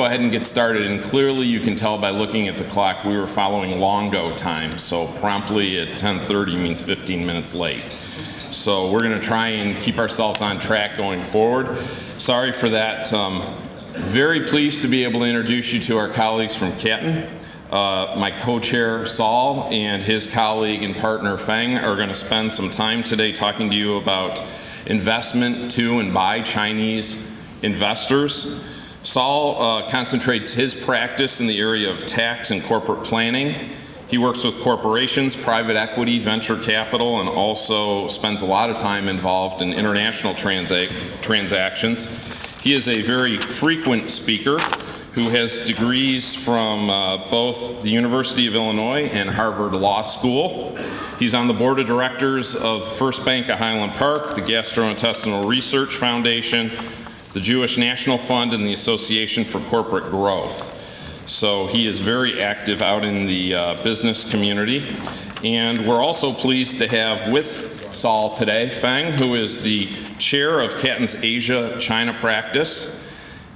go ahead and get started. And clearly you can tell by looking at the clock we were following Longo time, so promptly at 10:30 means 15 minutes late. So we're going to try and keep ourselves on track going forward. Sorry for that. Very pleased to be able to introduce you to our colleagues from Catton. My co-chair Saul and his colleague and partner Feng are going to spend some time today talking to you about investment to and by Chinese investors. Saul concentrates his practice in the area of tax and corporate planning. He works with corporations, private equity, venture capital, and also spends a lot of time involved in international transactions. He is a very frequent speaker who has degrees from both the University of Illinois and Harvard Law School. He's on the board of directors of First Bank of Highland Park, the Gastrointestinal Research Foundation, the Jewish National Fund, and the Association for Corporate Growth. So he is very active out in the business community. And we're also pleased to have with Saul today Feng, who is the chair of Catton's Asia-China practice.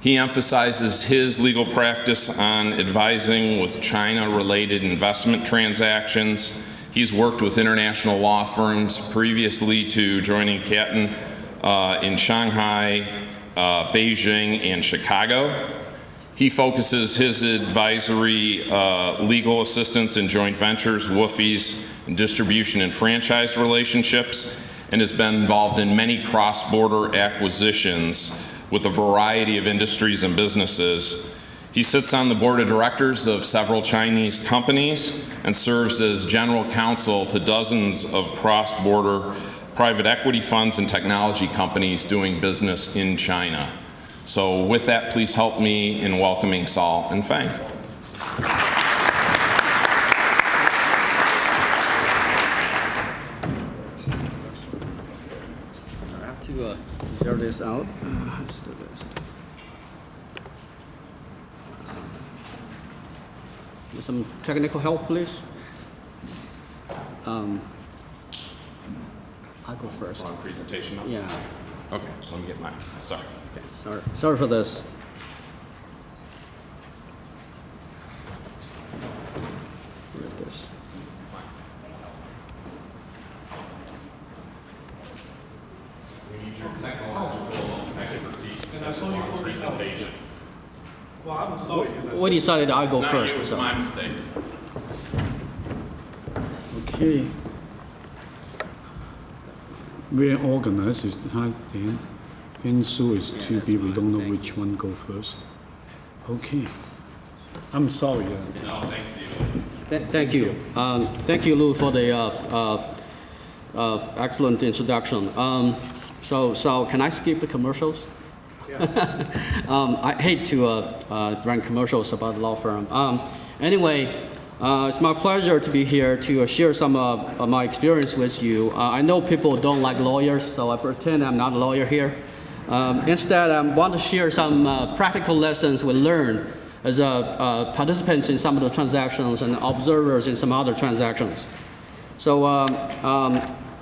He emphasizes his legal practice on advising with China-related investment transactions. He's worked with international law firms previously to joining Catton in Shanghai, Beijing, and Chicago. He focuses his advisory legal assistance in joint ventures, WOOFIes, and distribution and franchise relationships, and has been involved in many cross-border acquisitions with a variety of industries and businesses. He sits on the board of directors of several Chinese companies and serves as general counsel to dozens of cross-border private equity funds and technology companies doing business in China. So with that, please help me in welcoming Saul and Feng. I have to zero this out. Let's do this. With some technical help, please. I'll go first. Long presentation up? Yeah. Okay, let me get mine. Sorry. Okay. Sorry for this. Like this. We need your technological expertise for this long presentation. Well, I'm sorry. We decided I'll go It's not first. you, it's So. my mistake. Okay. Very organized is the thing. Fensu is to be, we don't know which one go first. Okay. I'm sorry. No, thanks, Stephen. Thank you. Thank you, Lou, for the excellent introduction. So can I skip the commercials? I hate to run commercials about the law firm. Anyway, it's my pleasure to be here to share some of my experience with you. I know people don't like lawyers, so I pretend I'm not a lawyer here. Instead, I want to share some practical lessons we learned as participants in some of the transactions and observers in some other transactions. So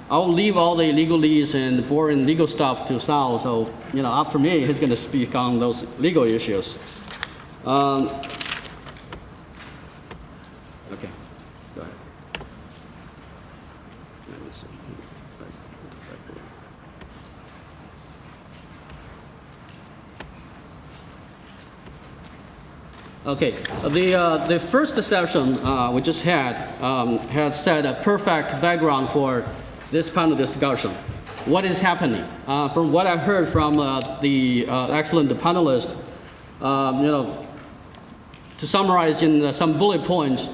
I'll leave all the legalese and boring legal stuff to Sal. So after me, he's going to speak on those legal issues. Okay, go ahead. Let me see. Okay, the first session we just had set a perfect background for this panel discussion. What is happening? From what I heard from the excellent panelists, to summarize in some bullet points,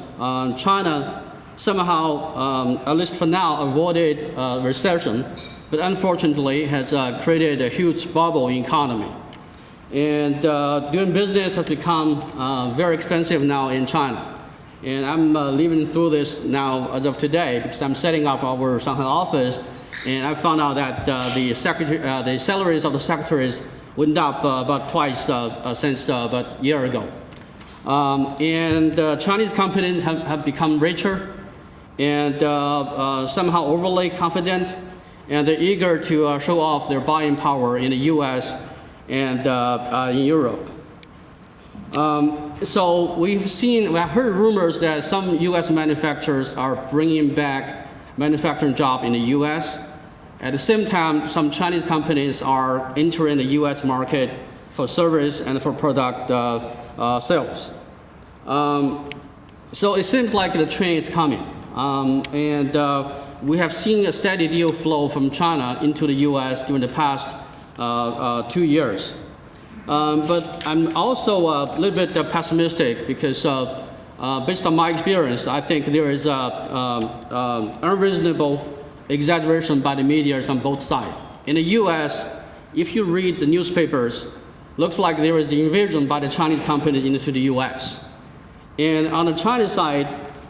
China somehow, at least for now, avoided recession, but unfortunately has created a huge bubble in economy. And doing business has become very expensive now in China. And I'm living through this now as of today because I'm setting up our Shanghai office, and I found out that the salaries of the secretaries went up about twice since about a year ago. And Chinese companies have become richer and somehow overly confident, and they're eager to show off their buying power in the U.S. and in Europe. So we heard rumors that some U.S. manufacturers are bringing back manufacturing jobs in the U.S. At the same time, some Chinese companies are entering the U.S. market for service and for product sales. So it seems like the train is coming. We have seen a steady deal flow from China into the U.S. during the past 2 years. But I'm also a little bit pessimistic because based on my experience, I think there is unreasonable exaggeration by the media on both sides. In the U.S., if you read the newspapers, looks like there is an invasion by the Chinese company into the U.S. And on the Chinese side,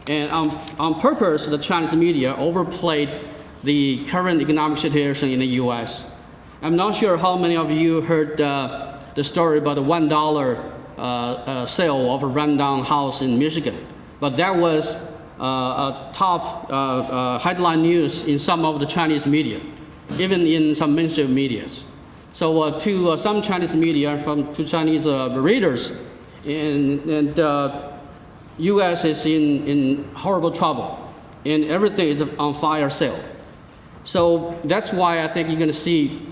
and on purpose, the Chinese media overplayed the current economic situation in the U.S. I'm not sure how many of you heard the story about the $1 sale of a rundown house in Michigan, but that was a top headline news in some of the Chinese media, even in some mainstream medias. So to some Chinese media, to Chinese readers, and U.S. is in horrible trouble, and everything is on fire sale. So that's why I think you're going to see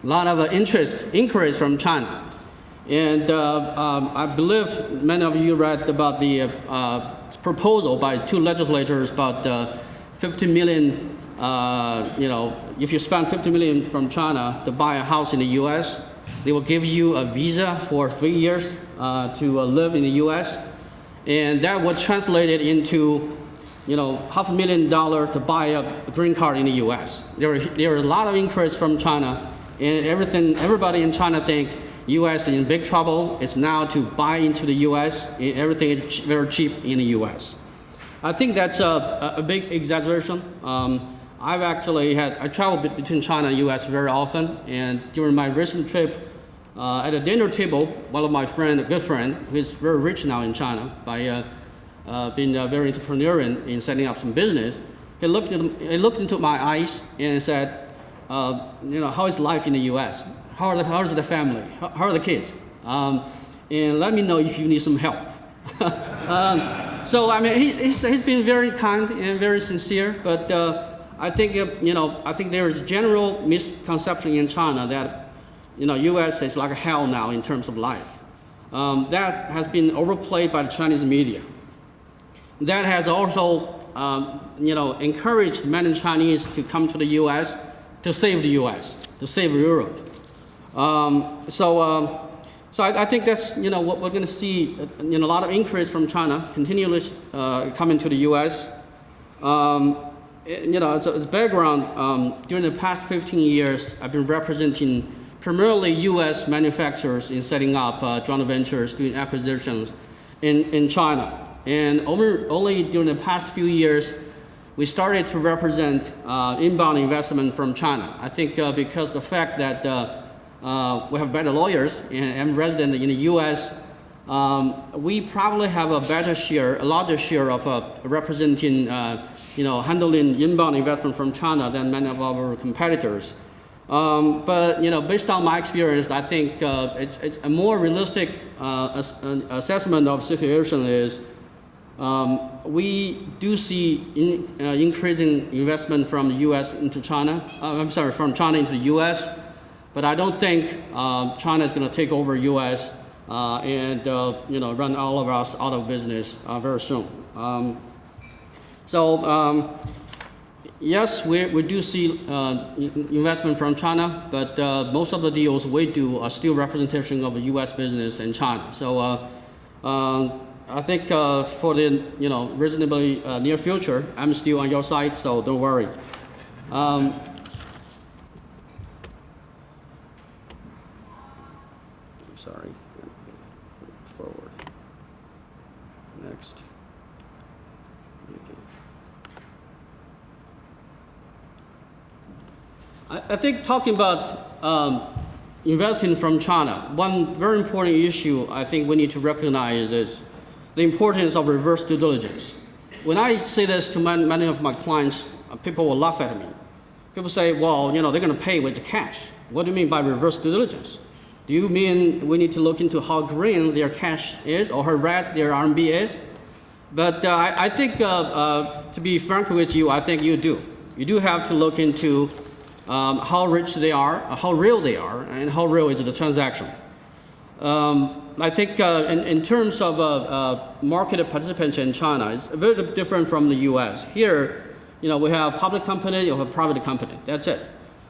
a lot of inquiries from China. And I believe many of you read about the proposal by 2 legislators about 50 million, if you spend 50 million from China to buy a house in the U.S., they will give you a visa for 3 years to live in the U.S. And that was translated into, $500,000 to buy a green card in the U.S. There are a lot of inquiries from China, and everybody in China think U.S. is in big trouble. It's now to buy into the U.S. and everything is very cheap in the U.S. I think that's a big exaggeration. I travel between China and U.S. very often, and during my recent trip at a dinner table, one of my a good friend, who is very rich now in China by being very entrepreneurial in setting up some business, he looked into my eyes and said, how is life in the U.S.? How is the family? How are the kids? And let me know if you need some help. So I mean, he's been very kind and very sincere. But I think there is a general misconception in China that U.S. is like hell now in terms of life. That has been overplayed by the Chinese media. That has also encouraged many Chinese to come to the U.S. to save the U.S., to save Europe. So I think that's what we're going to see. A lot of inquiries from China continually coming to the U.S. As a background, during the past 15 years, I've been representing primarily U.S. manufacturers in setting up joint ventures, doing acquisitions in China. And only during the past few years, we started to represent inbound investment from China. I think because the fact that we have better lawyers and I'm resident in the U.S., we probably have a larger share of representing, handling inbound investment from China than many of our competitors. But based on my experience, I think it's a more realistic assessment of the situation is we do see increasing investment from the U.S. into China. From China into the U.S. But I don't think China is going to take over U.S. And run all of us out of business very soon. Yes, we do see investment from China, but most of the deals we do are still representation of the U.S. business in China. So I think for the reasonably near future, I'm still on your side, so don't worry. Sorry. Forward. Next. Okay. I think talking about investing from China, one very important issue I think we need to recognize is the importance of reverse due diligence. When I say this to many of my clients, people will laugh at me. People say, well, they're going to pay with cash. What do you mean by reverse due diligence? Do you mean we need to look into how green their cash is or how red their RMB is? But I think, to be frank with you, I think you do. You do have to look into how rich they are, how real they are, and how real is the transaction. I think in terms of market participants in China, it's very different from the U.S. Here, we have public company, you have private company. That's it.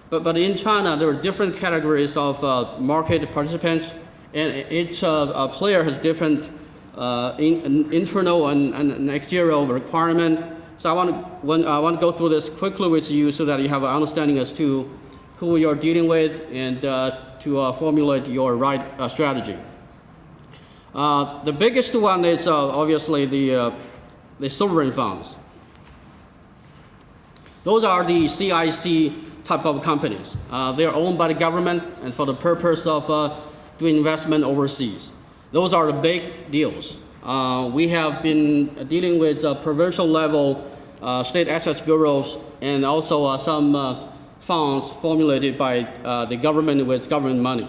But in China, there are different categories of market participants, and each player has different internal and external requirement. So I want to go through this quickly with you so that you have an understanding as to who you're dealing with and to formulate your right strategy. The biggest one is obviously the sovereign funds. Those are the CIC type of companies. They are owned by the government and for the purpose of doing investment overseas. Those are the big deals. We have been dealing with provincial level state assets bureaus and also some funds formulated by the government with government money.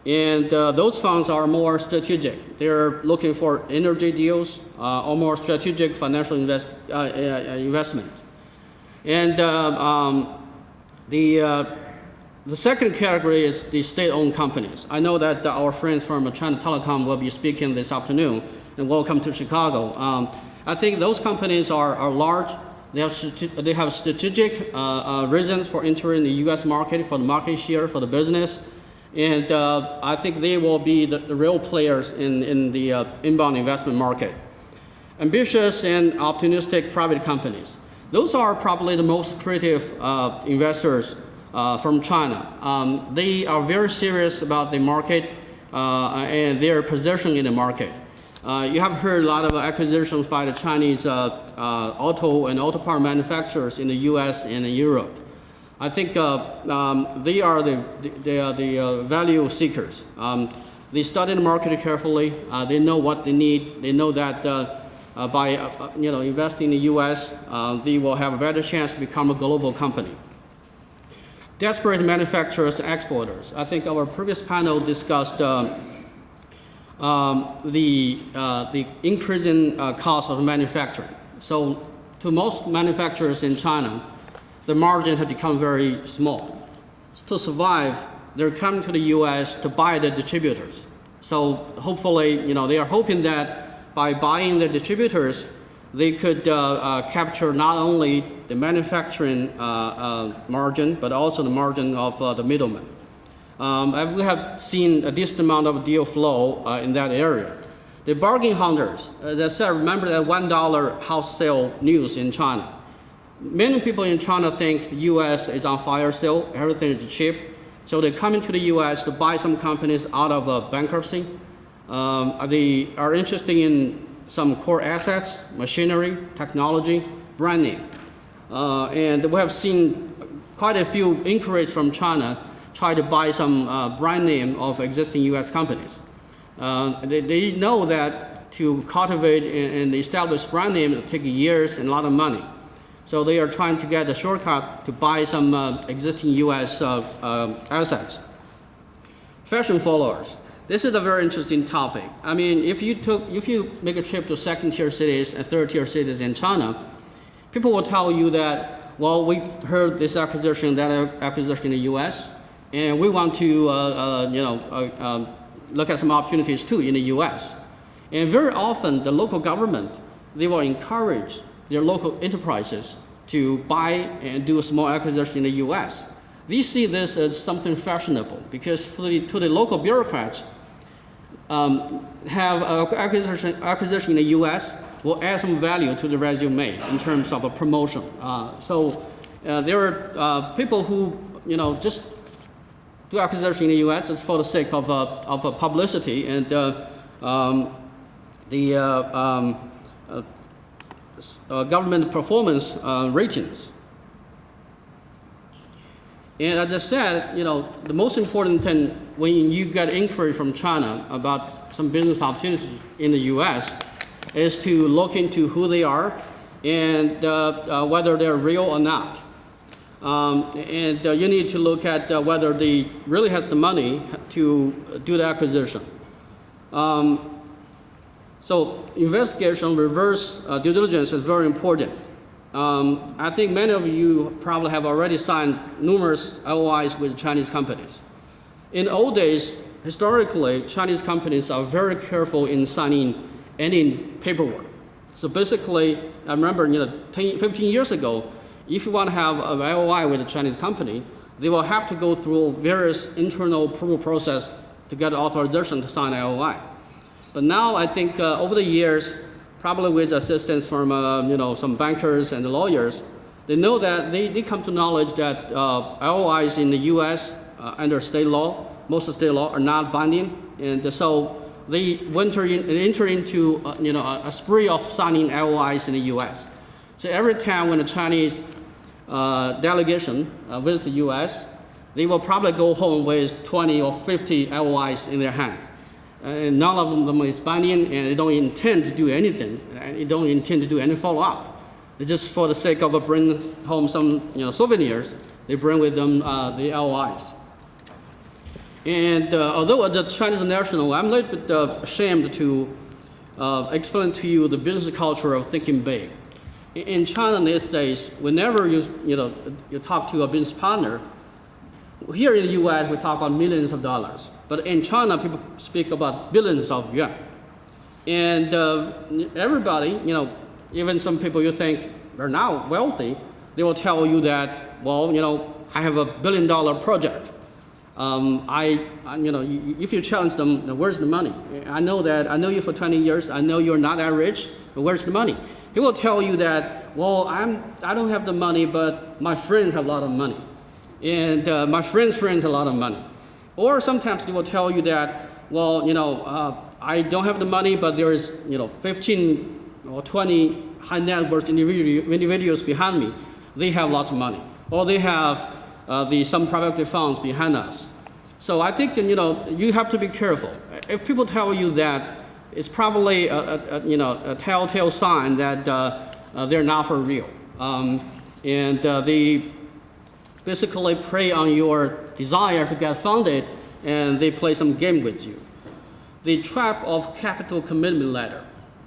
And those funds are more strategic. They're looking for energy deals or more strategic financial investment. And the second category is the state-owned companies. I know that our friends from China Telecom will be speaking this afternoon, and welcome to Chicago. I think those companies are large. They have strategic reasons for entering the U.S. market, for the market share, for the business. And I think they will be the real players in the inbound investment market. Ambitious and optimistic private companies. Those are probably the most creative investors from China. They are very serious about the market and their position in the market. You have heard a lot of acquisitions by the Chinese auto and auto part manufacturers in the U.S. and in Europe. I think they are the value seekers. They study the market carefully. They know what they need. They know that by investing in the U.S., they will have a better chance to become a global company. Desperate manufacturers and exporters. I think our previous panel discussed the increasing cost of manufacturing. So to most manufacturers in China, the margin has become very small. To survive, they're coming to the U.S. to buy the distributors. So hopefully, they are hoping that by buying the distributors, they could capture not only the manufacturing margin, but also the margin of the middleman. We have seen a decent amount of deal flow in that area. The bargain hunters, as I said, remember that $1 house sale news in China. Many people in China think the U.S. is on fire sale, everything is cheap. So they come into the U.S. to buy some companies out of bankruptcy. They are interested in some core assets, machinery, technology, brand name. And we have seen quite a few inquiries from China try to buy some brand name of existing U.S. companies. They know that to cultivate and establish brand name will take years and a lot of money. So they are trying to get a shortcut to buy some existing U.S. assets. Fashion followers. This is a very interesting topic. I mean, if you make a trip to second-tier cities and third-tier cities in China, people will tell you that, well, we heard this acquisition, that acquisition in the U.S., and we want to, look at some opportunities too in the U.S. And very often, the local government, they will encourage their local enterprises to buy and do a small acquisition in the U.S. They see this as something fashionable because to the local bureaucrats, have acquisition in the U.S. will add some value to the resume in terms of a promotion. There are people who just do acquisition in the U.S. just for the sake of publicity and government performance ratings. And as I said, the most important thing when you get inquiry from China about some business opportunities in the U.S. is to look into who they are and whether they're real or not. and you need to look at whether they really has the money to do the acquisition. So investigation, reverse due diligence is very important. I think many of you probably have already signed numerous LOIs with Chinese companies. In old days, historically, Chinese companies are very careful in signing any paperwork. So basically, I remember 10, 15 years ago, if you want to have an LOI with a Chinese company, they will have to go through various internal approval process to get authorization to sign an LOI. But now I think over the years, probably with assistance from some bankers and lawyers, they know that they come to knowledge that LOIs in the U.S. Under state law, most of state law are not binding, and so they enter into a spree of signing LOIs in the U.S. So every time when a Chinese delegation visits the U.S., they will probably go home with 20 or 50 LOIs in their hands. And none of them is binding, and they don't intend to do anything. They don't intend to do any follow-up. They just, for the sake of bringing home some souvenirs, they bring with them the LOIs. And although as a Chinese national, I'm a little bit ashamed to explain to you the business culture of thinking big. In China these days, whenever you talk to a business partner, here in the U.S. we talk about millions of dollars, but in China people speak about billions of yuan. And everybody, even some people you think are now wealthy, they will tell you that, well, I have $1 billion project. If you challenge them, where's the money? I know you for 20 years. I know you're not that rich, but where's the money? He will tell you that, well, I don't have the money, but my friends have a lot of money. And my friends have a lot of money. Or sometimes they will tell you that, well, I don't have the money, but there is, 15 or 20 high net worth individuals behind me. They have lots of money. Or they have some private equity funds behind us. So I think you have to be careful. If people tell you that, it's probably a telltale sign that they're not for real, and they basically prey on your desire to get funded, and they play some game with you. The trap of capital commitment letter.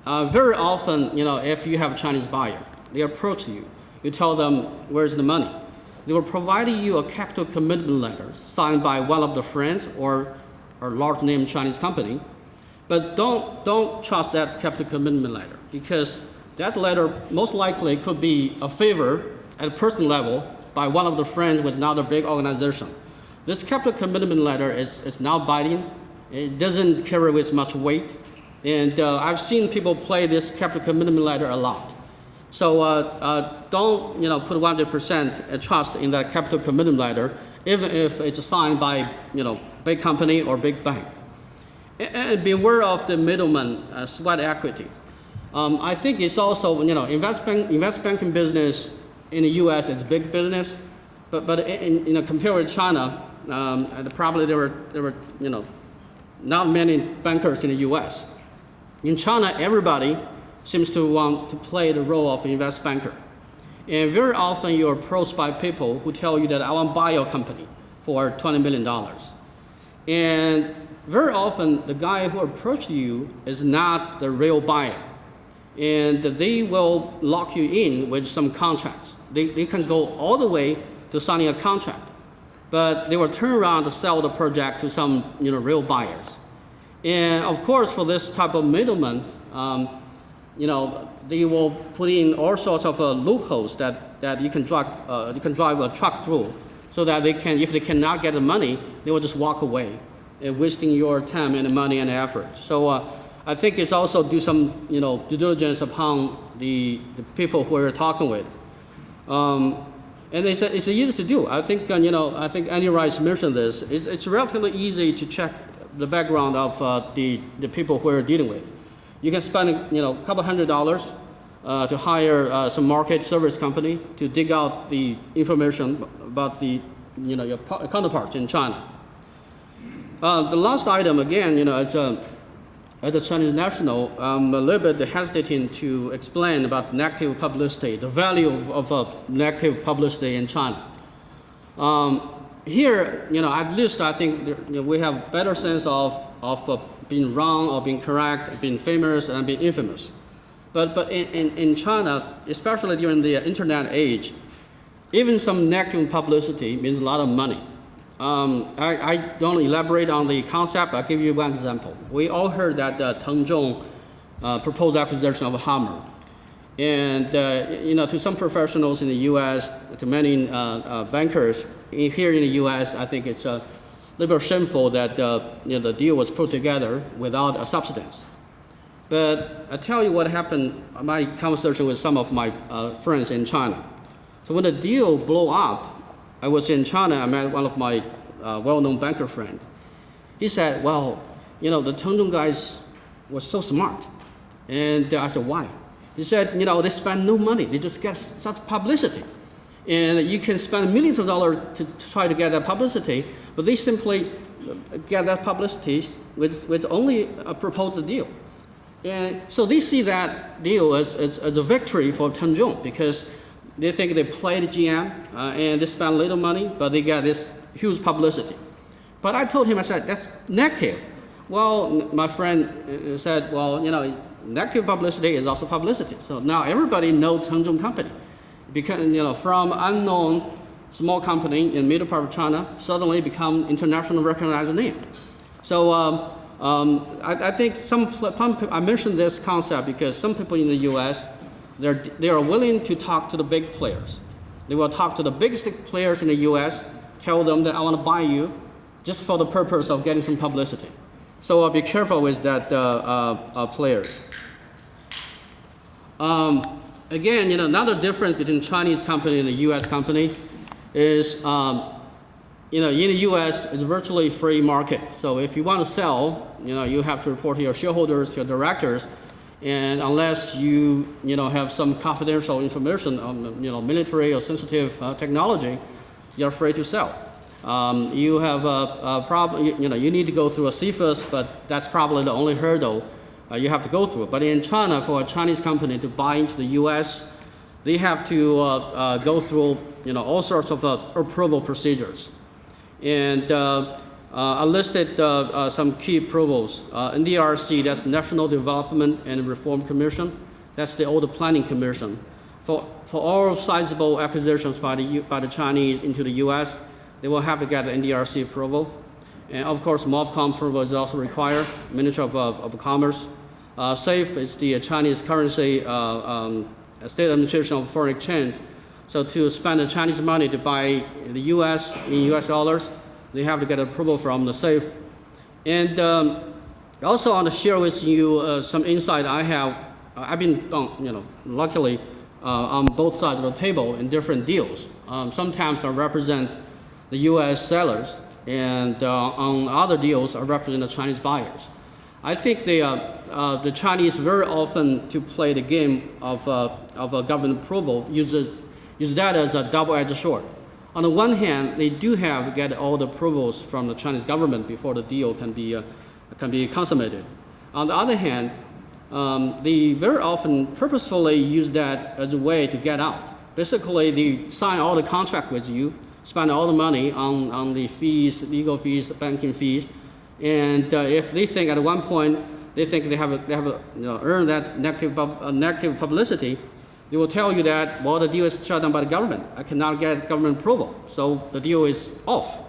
Very often, if you have a Chinese buyer, they approach you. You tell them, where's the money? They will provide you a capital commitment letter signed by one of the friends or a large name Chinese company. But don't trust that capital commitment letter, because that letter most likely could be a favor at a personal level by one of the friends with another big organization. This capital commitment letter is not binding. It doesn't carry with much weight. And I've seen people play this capital commitment letter a lot. So don't put 100% trust in that capital commitment letter, even if it's signed by big company or big bank. And beware of the middleman sweat equity. I think it's also investment banking business in the U.S. is big business, but compared with China, probably there were not many bankers in the U.S. In China, everybody seems to want to play the role of investment banker. And very often you're approached by people who tell you that I want to buy your company for $20 million. And very often the guy who approached you is not the real buyer. And they will lock you in with some contracts. They can go all the way to signing a contract, but they will turn around to sell the project to some real buyers. And of course, for this type of middleman, they will put in all sorts of loopholes that you can drive a truck through, so that if they cannot get the money, they will just walk away, and wasting your time and money and effort. So I think it's also do some due diligence upon the people who we're talking with. And it's easy to do. I think Andy Rice mentioned this. It's relatively easy to check the background of the people who we're dealing with. You can spend a couple $100 to hire some market service company to dig out the information about your counterparts in China. The last item, again, as a Chinese national, I'm a little bit hesitant to explain about negative publicity, the value of negative publicity in China. Here, at least I think we have better sense of being wrong or being correct, being famous and being infamous. But in China, especially during the internet age, even some negative publicity means a lot of money. I don't elaborate on the concept. I'll give you one example. We all heard that Teng Zhong proposed acquisition of Hammer. And to some professionals in the U.S., to many bankers here in the U.S., I think it's a little shameful that the deal was put together without a substance. But I tell you what happened. My conversation with some of my friends in China. So when the deal blew up, I was in China. I met one of my well-known banker friends. He said, "Well, the Teng Zhong guys were so smart." And I said, "Why?" He said, they spend no money. They just get such publicity. And you can spend millions of dollars to try to get that publicity, but they simply get that publicity with only a proposed deal. And so they see that deal as a victory for Teng Zhong because they think they played GM and they spend little money, but they get this huge publicity. But I told him, I said, that's negative. Well, my friend said, well, negative publicity is also publicity. So now everybody knows Teng Zhong Company. Because, from unknown small company in middle part of China, suddenly become international recognized name. So I think I mentioned this concept because some people in the U.S., they are willing to talk to the big players. They will talk to the biggest players in the U.S., tell them that I want to buy you just for the purpose of getting some publicity. So be careful with that players. Again, another difference between Chinese company and the U.S. company is, in the U.S. it's virtually free market. So if you want to sell, you have to report to your shareholders, to your directors, and unless you have some confidential information on military or sensitive technology, you're free to sell. You have a problem. You need to go through a CFIUS, but that's probably the only hurdle you have to go through. But in China, for a Chinese company to buy into the U.S., they have to go through all sorts of approval procedures. And I listed some key approvals. NDRC, that's National Development and Reform Commission. That's the old planning commission. For all sizable acquisitions by the Chinese into the U.S., they will have to get the NDRC approval. And of course, MOFCOM approval is also required, Ministry of Commerce. SAFE is the Chinese currency state administration of foreign exchange. So to spend the Chinese money to buy the U.S. in U.S. dollars, they have to get approval from the SAFE. And also I want to share with you some insight I have. I've been, luckily, on both sides of the table in different deals. Sometimes I represent the U.S. sellers, and on other deals I represent the Chinese buyers. I think the Chinese very often to play the game of a government approval use that as a double-edged sword. On the one hand, they do have to get all the approvals from the Chinese government before the deal can be consummated. On the other hand, they very often purposefully use that as a way to get out. Basically, they sign all the contract with you, spend all the money on the fees, legal fees, banking fees, and if they think at one point they think they have earned that negative publicity, they will tell you that, well, the deal is shut down by the government. I cannot get government approval, so the deal is off.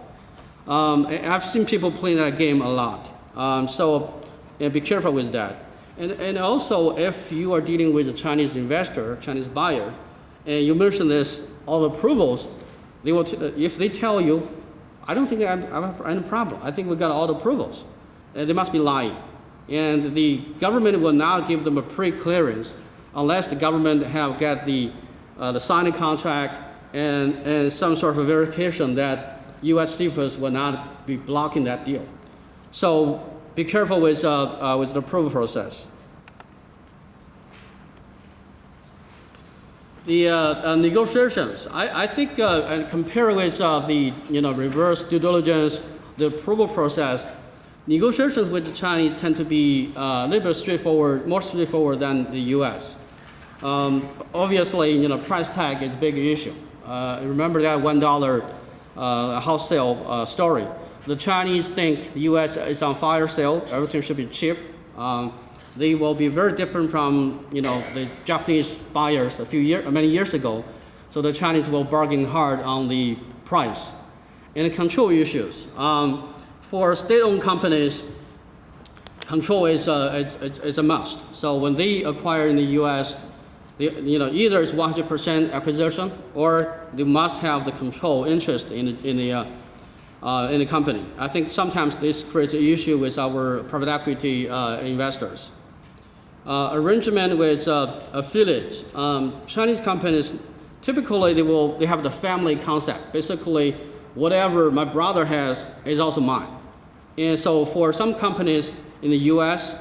I've seen people playing that game a lot, so be careful with that. And also, if you are dealing with a Chinese investor, Chinese buyer, and you mention this, all the approvals, they will if they tell you, I don't think I have any problem. I think we got all the approvals. They must be lying. And the government will not give them a pre-clearance unless the government have got the signing contract and some sort of verification that U.S. CFIUS will not be blocking that deal. So be careful with the approval process. The negotiations, I think, and compare with the reverse due diligence, the approval process, negotiations with the Chinese tend to be a little bit straightforward, more straightforward than the U.S. Obviously, price tag is a big issue. Remember that $1 wholesale story. The Chinese think the U.S. is on fire sale. Everything should be cheap. They will be very different from the Japanese buyers many years ago. So the Chinese will bargain hard on the price. And control issues. For state-owned companies, control is a must. So when they acquire in the U.S., either it's 100% acquisition or they must have the control interest in the company. I think sometimes this creates an issue with our private equity investors. Arrangement with affiliates. Chinese companies, typically they have the family concept. Basically, whatever my brother has is also mine. And so for some companies in the U.S.,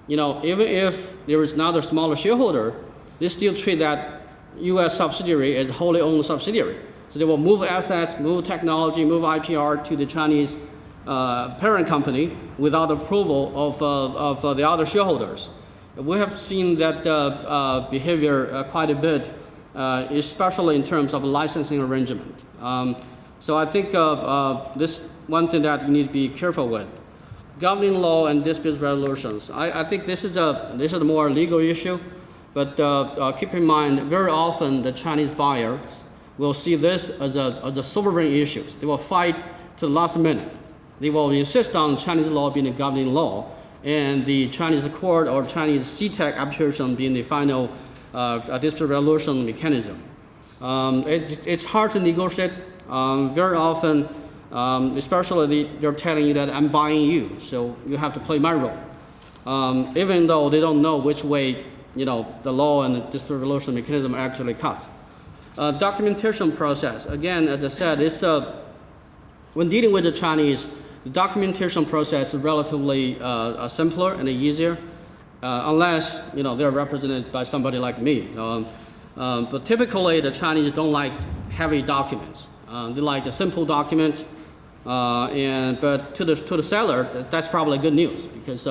even if there is another smaller shareholder, they still treat that U.S. subsidiary as a wholly owned subsidiary. So they will move assets, move technology, move IPR to the Chinese parent company without approval of the other shareholders. We have seen that behavior quite a bit, especially in terms of licensing arrangement. So I think this one thing that you need to be careful with. Governing law and dispute resolutions. I think this is a more legal issue, but keep in mind, very often the Chinese buyers will see this as a sovereign issue. They will fight to the last minute. They will insist on Chinese law being the governing law, and the Chinese court or Chinese CTEC arbitration being the final dispute resolution mechanism. It's hard to negotiate. Very often, especially they're telling you that I'm buying you, so you have to play my role. Even though they don't know which way the law and the dispute resolution mechanism actually cut. Documentation process. Again, as I said, when dealing with the Chinese, the documentation process is relatively simpler and easier, unless they're represented by somebody like me. But typically, the Chinese don't like heavy documents. They like a simple document, but to the seller, that's probably good news because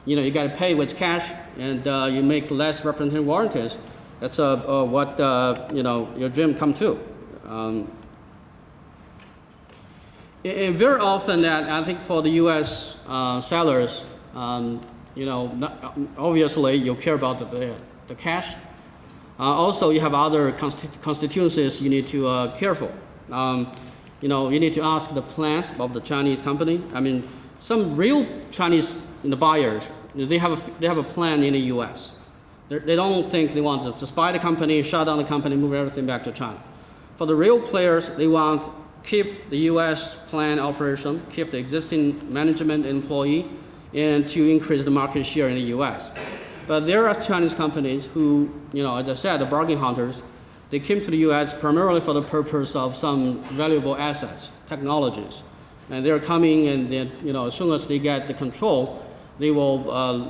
you got to pay with cash and you make less representative warranties. That's what your dream come true. And very often that I think for the U.S. sellers, obviously you care about the cash. Also, you have other constituencies you need to care for. You need to ask the plans of the Chinese company. I mean, some real Chinese buyers, they have a plan in the U.S. They don't think they want to just buy the company, shut down the company, move everything back to China. For the real players, they want keep the U.S. plan operation, keep the existing management employee, and to increase the market share in the U.S. But there are Chinese companies who, as I said, the bargain hunters, they came to the U.S. primarily for the purpose of some valuable assets, technologies. And they're coming and then, as soon as they get the control, they will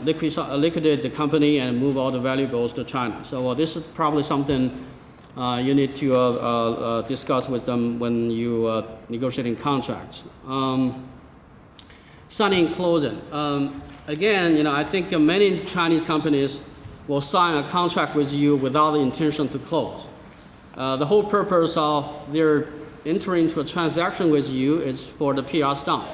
liquidate the company and move all the valuables to China. So this is probably something you need to discuss with them when you negotiating contracts. Signing and closing. Again, I think many Chinese companies will sign a contract with you without the intention to close. The whole purpose of their entering into a transaction with you is for the PR stunt.